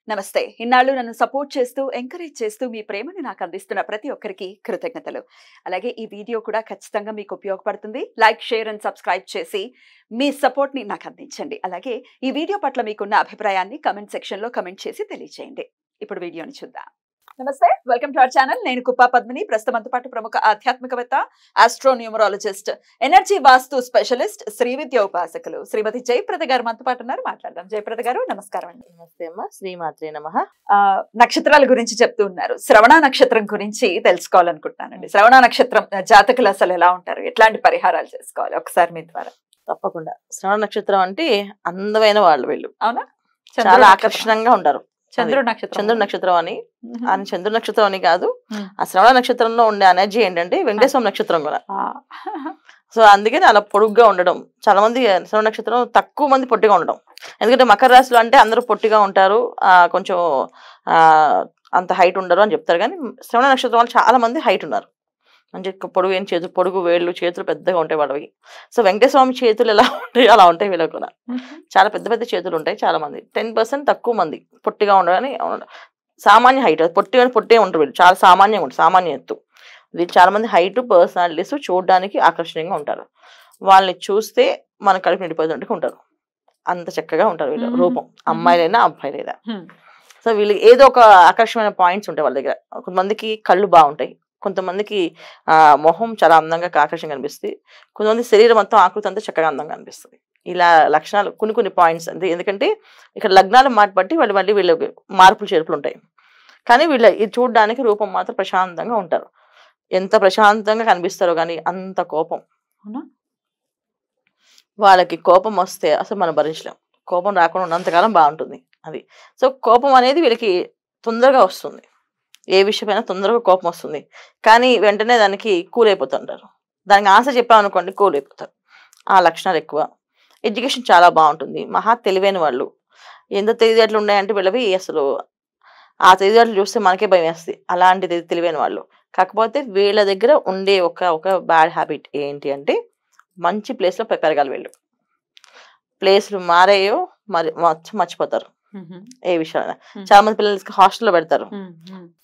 నమస్తే. ఇన్నాళ్ళు నన్ను సపోర్ట్ చేస్తూ, ఎంకరేజ్ చేస్తూ మీ ప్రేమని నాకు అందిస్తున్న ప్రతి ఒక్కరికి కృతజ్ఞతలు. అలాగే ఈ వీడియో కూడా ఖచ్చితంగా మీకు ఉపయోగపడుతుంది. లైక్, షేర్ అండ్ సబ్స్క్రైబ్ చేసి మీ సపోర్ట్‌ని నాకు అందించండి. అలాగే ఈ వీడియో పట్ల మీకున్న అభిప్రాయాన్ని కామెంట్ సెక్షన్‌లో కామెంట్ చేసి తెలియజేయండి. ఇప్పుడు వీడియోని చూద్దాం. నమస్తే. Welcome to our channel. నేను కుప్పా పద్మిని. ప్రస్తుతం మనతో పాటు ప్రముఖ ఆధ్యాత్మికవేత్త, ఆస్ట్రోన్యూమరాలజిస్ట్, ఎనర్జీ వాస్తు స్పెషలిస్ట్, శ్రీ విద్య ఉపాసకులు శ్రీమతి జయప్రద గారు మనతో పాటు ఉన్నారు. మాట్లాడదాం. జయప్రద గారు నమస్కారం అండి. నమస్తే అమ్మ. శ్రీమాత్రే నమః. నక్షత్రాల గురించి చెప్తూ ఉన్నారు. శ్రవణ నక్షత్రం గురించి తెలుసుకోవాలనుకుంటున్నానండి. శ్రవణ నక్షత్రం జాతకులు అసలు ఎలా ఉంటారు, ఎట్లాంటి పరిహారాలు చేసుకోవాలి, ఒకసారి మీ ద్వారా. తప్పకుండా. శ్రవణ నక్షత్రం అంటే అందమైన వాళ్ళు వీళ్ళు. అవునా? చాలా ఆకర్షణంగా ఉంటారు. చంద్రుడు నక్షత్రం. చంద్రుడు నక్షత్రం అని చంద్రుడు నక్షత్రం అని కాదు, ఆ శ్రవణ నక్షత్రంలో ఉండే ఎనర్జీ ఏంటంటే వెంకటేశ్వర నక్షత్రం కూడా. సో అందుకని అలా పొడుగ్గా ఉండడం. చాలా మంది శ్రవణ నక్షత్రం తక్కువ మంది పొట్టిగా ఉండడం. ఎందుకంటే మకర రాశిలో అంటే అందరూ పొట్టిగా ఉంటారు, కొంచెం అంత హైట్ ఉండరు అని చెప్తారు. కానీ శ్రవణ నక్షత్రం వాళ్ళు చాలా మంది హైట్ ఉన్నారు. మంచి పొడుగు ఏం చేతులు, పొడుగు వేళ్ళు, చేతులు పెద్దగా ఉంటాయి వాళ్ళవి. సో వెంకటేశ్వర స్వామి చేతులు ఎలా ఉంటాయి అలా ఉంటాయి వీళ్ళకి కూడా. చాలా పెద్ద పెద్ద చేతులు ఉంటాయి. చాలా మంది 10% తక్కువ మంది పొట్టిగా ఉండగానే సామాన్య హైట్. పొట్టే ఉంటారు వీళ్ళు, చాలా సామాన్యంగా ఉంటారు, సామాన్య ఎత్తు. వీళ్ళు చాలా మంది హైట్, పర్సనాలిటీస్ చూడడానికి ఆకర్షణీయంగా ఉంటారు. వాళ్ళని చూస్తే మన కడుపు నిండిపోయేటట్టుగా ఉంటారు. అంత చక్కగా ఉంటారు వీళ్ళు రూపం, అమ్మాయిలైనా అబ్బాయిలైనా. సో వీళ్ళకి ఏదో ఒక ఆకర్షణమైన పాయింట్స్ ఉంటాయి వాళ్ళ దగ్గర. కొంతమందికి కళ్ళు బాగుంటాయి, కొంతమందికి మొహం చాలా అందంగా ఆకర్షణగా కనిపిస్తుంది, కొంతమంది శరీరం మొత్తం ఆకృతి అంతా చక్కగా అందంగా అనిపిస్తుంది. ఇలా లక్షణాలు కొన్ని పాయింట్స్ అంటే, ఎందుకంటే ఇక్కడ లగ్నాలు బట్టి మళ్ళీ వీళ్ళకి మార్పులు చేర్పులు ఉంటాయి. కానీ వీళ్ళ ఇది చూడడానికి రూపం మాత్రం ప్రశాంతంగా ఉంటారు. ఎంత ప్రశాంతంగా కనిపిస్తారో కానీ అంత కోపం. వాళ్ళకి కోపం వస్తే అసలు మనం భరించలేం. కోపం రాకుండా ఉన్నంతకాలం బాగుంటుంది అది. సో కోపం అనేది వీళ్ళకి తొందరగా వస్తుంది. ఏ విషయమైనా తొందరగా కోపం వస్తుంది, కానీ వెంటనే దానికి కూల్ అయిపోతుంటారు. దానికి ఆన్సర్ చెప్పామనుకోండి కూల్ అయిపోతారు. ఆ లక్షణాలు ఎక్కువ. ఎడ్యుకేషన్ చాలా బాగుంటుంది, మహా తెలివైన వాళ్ళు. ఎంత తెలివితేటలు ఉన్నాయంటే వీళ్ళవి అసలు ఆ తెలివితేటలు చూస్తే మనకే భయం వేస్తుంది. అలాంటిది తెలివైన వాళ్ళు. కాకపోతే వీళ్ళ దగ్గర ఉండే ఒక బ్యాడ్ హ్యాబిట్ ఏంటి అంటే, మంచి ప్లేస్లో పెరగాలి వీళ్ళు. ప్లేస్లు మారాయో మరి మర్చిపోతారు ఏ విషయాలు. చాలా మంది పిల్లలకి హాస్టల్లో పెడతారు.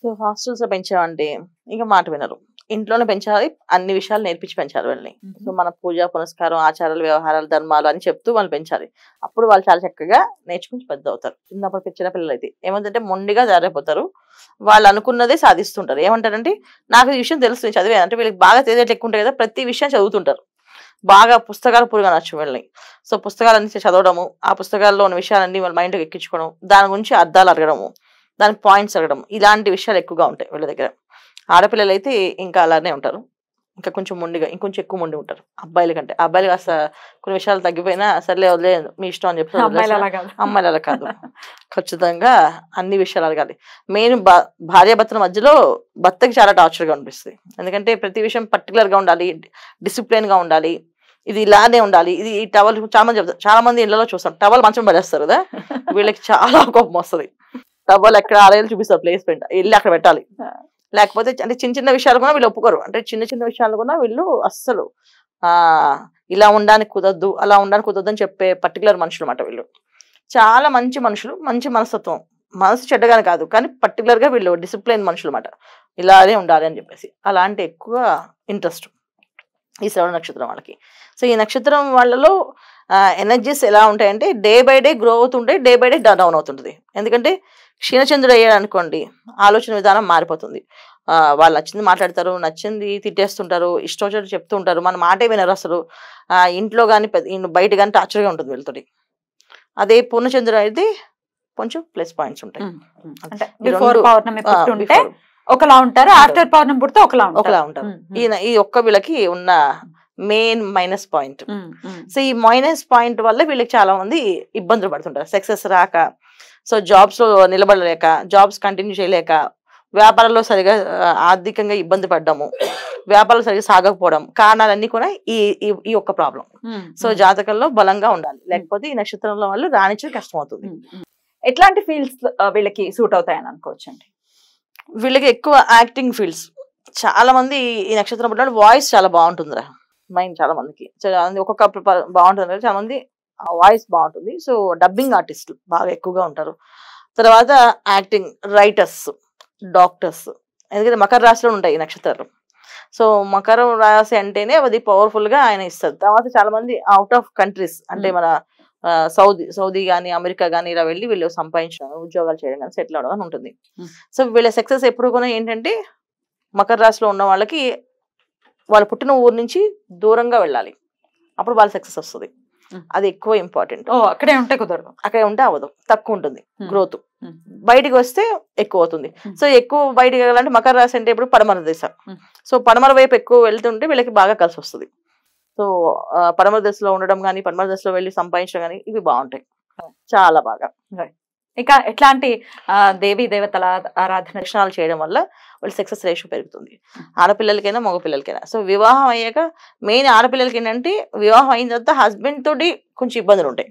సో హాస్టల్స్ లో పెంచామంటే ఇంకా మాట వినరు. ఇంట్లోనే పెంచాలి, అన్ని విషయాలు నేర్పించి పెంచాలి వాళ్ళని. సో మన పూజ పునస్కారం, ఆచారాలు, వ్యవహారాలు, ధర్మాలు అని చెప్తూ వాళ్ళు పెంచాలి. అప్పుడు వాళ్ళు చాలా చక్కగా నేర్చుకుని పెద్ద అవుతారు. చిన్నప్పుడు చిన్న పిల్లలు అయితే ఏమంటే మొండిగా జారైపోతారు. వాళ్ళు అనుకున్నదే సాధిస్తుంటారు. ఏమంటారంటే నాకు ఈ విషయం తెలుస్తుంది, చదివే అంటే వీళ్ళకి బాగా తెలియట్లు ఎక్కువ ఉంటాయి కదా, ప్రతి విషయం చదువుతుంటారు. బాగా పుస్తకాలు పురుగు అనొచ్చు వీళ్ళని. సో పుస్తకాలన్నీ చదవడము, ఆ పుస్తకాల్లో ఉన్న విషయాలన్నీ వాళ్ళ మైండ్కి ఎక్కించుకోవడం, దాని గురించి అర్థాలు అడగడము, దానికి పాయింట్స్ అడగడం, ఇలాంటి విషయాలు ఎక్కువగా ఉంటాయి వీళ్ళ దగ్గర. ఆడపిల్లలు అయితే ఇంకా అలానే ఉంటారు, ఇంకా కొంచెం మొండిగా, ఇంకొంచెం ఎక్కువ మొండి ఉంటారు అబ్బాయిల కంటే. అబ్బాయిలు కాస్త కొన్ని విషయాలు తగ్గిపోయినా సర్లే వదిలే మీ ఇష్టం అని చెప్పి. అమ్మాయిలు అలా కాదు, ఖచ్చితంగా అన్ని విషయాలు అడగాలి. మెయిన్ భార్యాభర్తల మధ్యలో భర్తకి చాలా టార్చర్గా అనిపిస్తుంది. ఎందుకంటే ప్రతి విషయం పర్టికులర్గా ఉండాలి, డిసిప్లిన్గా ఉండాలి, ఇది ఇలానే ఉండాలి. ఇది ఈ టవల్ చాలా మంది చెప్తారు, చాలా మంది ఇళ్లలో చూస్తాం టవల్ మంచం పడేస్తారు కదా, వీళ్ళకి చాలా కోపం వస్తుంది. టవల్ ఎక్కడ ఆలయాలు చూపిస్తారు, ప్లేస్ వెళ్ళి అక్కడ పెట్టాలి. లేకపోతే అంటే చిన్న విషయాలు కూడా వీళ్ళు ఒప్పుకోరు. అంటే చిన్న విషయాలు కూడా వీళ్ళు అస్సలు ఇలా ఉండడానికి కుదరదు, అలా ఉండడానికి కుదరదు అని చెప్పే పర్టికులర్ మనుషులు అన్నమాట వీళ్ళు. చాలా మంచి మనుషులు, మంచి మనస్తత్వం, మనసు చెడ్డగానే కాదు కానీ పర్టికులర్గా వీళ్ళు డిసిప్లైన్ మనుషులు అన్నమాట. ఇలానే ఉండాలి అని చెప్పేసి అలాంటి ఎక్కువ ఇంట్రెస్ట్ ఈ శ్రవణ నక్షత్రం వాళ్ళకి. సో ఈ నక్షత్రం వాళ్ళలో ఎనర్జీస్ ఎలా ఉంటాయంటే డే బై డే గ్రో అవుతుంటాయి, డే బై డే డౌన్ అవుతుంటుంది. ఎందుకంటే క్షీణచంద్రుడు అయ్యాడు అనుకోండి, ఆలోచన విధానం మారిపోతుంది. వాళ్ళు నచ్చింది మాట్లాడతారు, నచ్చింది తిట్టేస్తుంటారు, ఇష్టం వచ్చినట్టు చెప్తూ ఉంటారు, మన మాటే వినరు అసలు. ఇంట్లో కానీ బయట కానీ టార్చర్గా ఉంటుంది వీళ్ళతోటి. అదే పూర్ణచంద్రుడు అయితే కొంచెం ప్లస్ పాయింట్స్ ఉంటాయి. ఒకలా ఉంటారు, ఆఫ్టర్ పౌర్ణమి పుడితే ఒకలా ఉంటారు. ఈ ఒక్క వీళ్ళకి ఉన్న మెయిన్ మైనస్ పాయింట్. సో ఈ మైనస్ పాయింట్ వల్ల వీళ్ళకి చాలా మంది ఇబ్బందులు పడుతుంటారు. సక్సెస్ రాక, సో జాబ్స్ లో నిలబడలేక, జాబ్స్ కంటిన్యూ చేయలేక, వ్యాపారంలో సరిగా ఆర్థికంగా ఇబ్బంది పడ్డము, వ్యాపారాలు సరిగా సాగకపోవడం, కారణాలన్నీ కూడా ఈ ఒక్క ప్రాబ్లం. సో జాతకంలో బలంగా ఉండాలి, లేకపోతే ఈ నక్షత్రంలో వాళ్ళు రాణించడం కష్టం అవుతుంది. ఎట్లాంటి ఫీల్డ్స్ వీళ్ళకి సూట్ అవుతాయని అనుకోవచ్చు అండి? వీళ్ళకి ఎక్కువ యాక్టింగ్ ఫీల్డ్స్. చాలా మంది ఈ నక్షత్రం పుట్టిన వాయిస్ చాలా బాగుంటుందిరా, మైండ్ చాలా మందికి ఒక్కొక్క బాగుంటుంది, చాలా మంది వాయిస్ బాగుంటుంది. సో డబ్బింగ్ ఆర్టిస్టులు బాగా ఎక్కువగా ఉంటారు. తర్వాత యాక్టింగ్, రైటర్స్, డాక్టర్స్. ఎందుకంటే మకర రాశిలో ఉంటాయి ఈ నక్షత్రాలు. సో మకరం రాశి అంటేనే అది పవర్ఫుల్ గా ఆయన ఇస్తారు. తర్వాత చాలా మంది అవుట్ ఆఫ్ కంట్రీస్ అంటే మన సౌదీ కానీ అమెరికా కానీ ఇలా వెళ్ళి వీళ్ళు సంపాదించడం, ఉద్యోగాలు చేయడం కానీ, సెటిల్ అవడం అని ఉంటుంది. సో వీళ్ళ సక్సెస్ ఎప్పుడు కూడా ఏంటంటే మకర రాశిలో ఉన్న వాళ్ళకి వాళ్ళు పుట్టిన ఊరు నుంచి దూరంగా వెళ్ళాలి, అప్పుడు వాళ్ళ సక్సెస్ వస్తుంది. అది ఎక్కువ ఇంపార్టెంట్. అక్కడే ఉంటే కుదరదు, అక్కడే ఉంటే అవ్వదు, తక్కువ ఉంటుంది గ్రోత్. బయటికి వస్తే ఎక్కువ అవుతుంది. సో ఎక్కువ బయటికి వెళ్ళాలంటే మకర రాశి అంటే ఇప్పుడు పడమర దిశ. సో పడమర వైపు ఎక్కువ వెళ్తుంటే వీళ్ళకి బాగా కలిసి వస్తుంది. సో పడమర దశలో ఉండడం కానీ, పడమర దశలో వెళ్ళి సంపాదించడం కానీ ఇవి బాగుంటాయి చాలా బాగా. ఇక ఎట్లాంటి దేవీ దేవతల ఆరాధన దర్శనాలు చేయడం వల్ల వాళ్ళ సక్సెస్ రేషియో పెరుగుతుంది, ఆడపిల్లలకైనా మగ పిల్లలకైనా. సో వివాహం అయ్యాక మెయిన్ ఆడపిల్లలకి ఏంటంటే వివాహం అయిన తర్వాత హస్బెండ్ తోటి కొంచెం ఇబ్బందులు ఉంటాయి.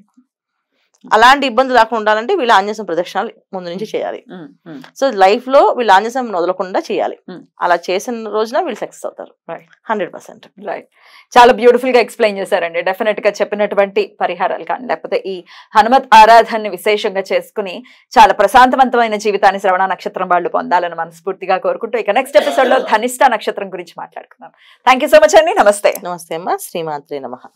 అలాంటి ఇబ్బందులు రాకుండా ఉండాలంటే వీళ్ళు ఆంజనేయ ప్రదక్షిణాలు ముందు నుంచి చేయాలి. సో లైఫ్ లో వీళ్ళు ఆంజనేయం వదలకుండా చేయాలి. అలా చేసిన రోజున వీళ్ళు సక్సెస్ అవుతారు 100%. రైట్, చాలా బ్యూటిఫుల్ గా ఎక్స్ప్లెయిన్ చేశారండి. డెఫినెట్ గా చెప్పినటువంటి పరిహారాలు కానీ లేకపోతే ఈ హనుమత్ ఆరాధనని విశేషంగా చేసుకుని చాలా ప్రశాంతవంతమైన జీవితాన్ని శ్రవణ నక్షత్రం వాళ్ళు పొందాలని మనస్ఫూర్తిగా కోరుకుంటూ ఇక నెక్స్ట్ ఎపిసోడ్ లో ధనిష్ట నక్షత్రం గురించి మాట్లాడుకుందాం. థ్యాంక్ యూ సో మచ్ అండి. నమస్తే. నమస్తే అమ్మా. శ్రీమాత్రే నమః.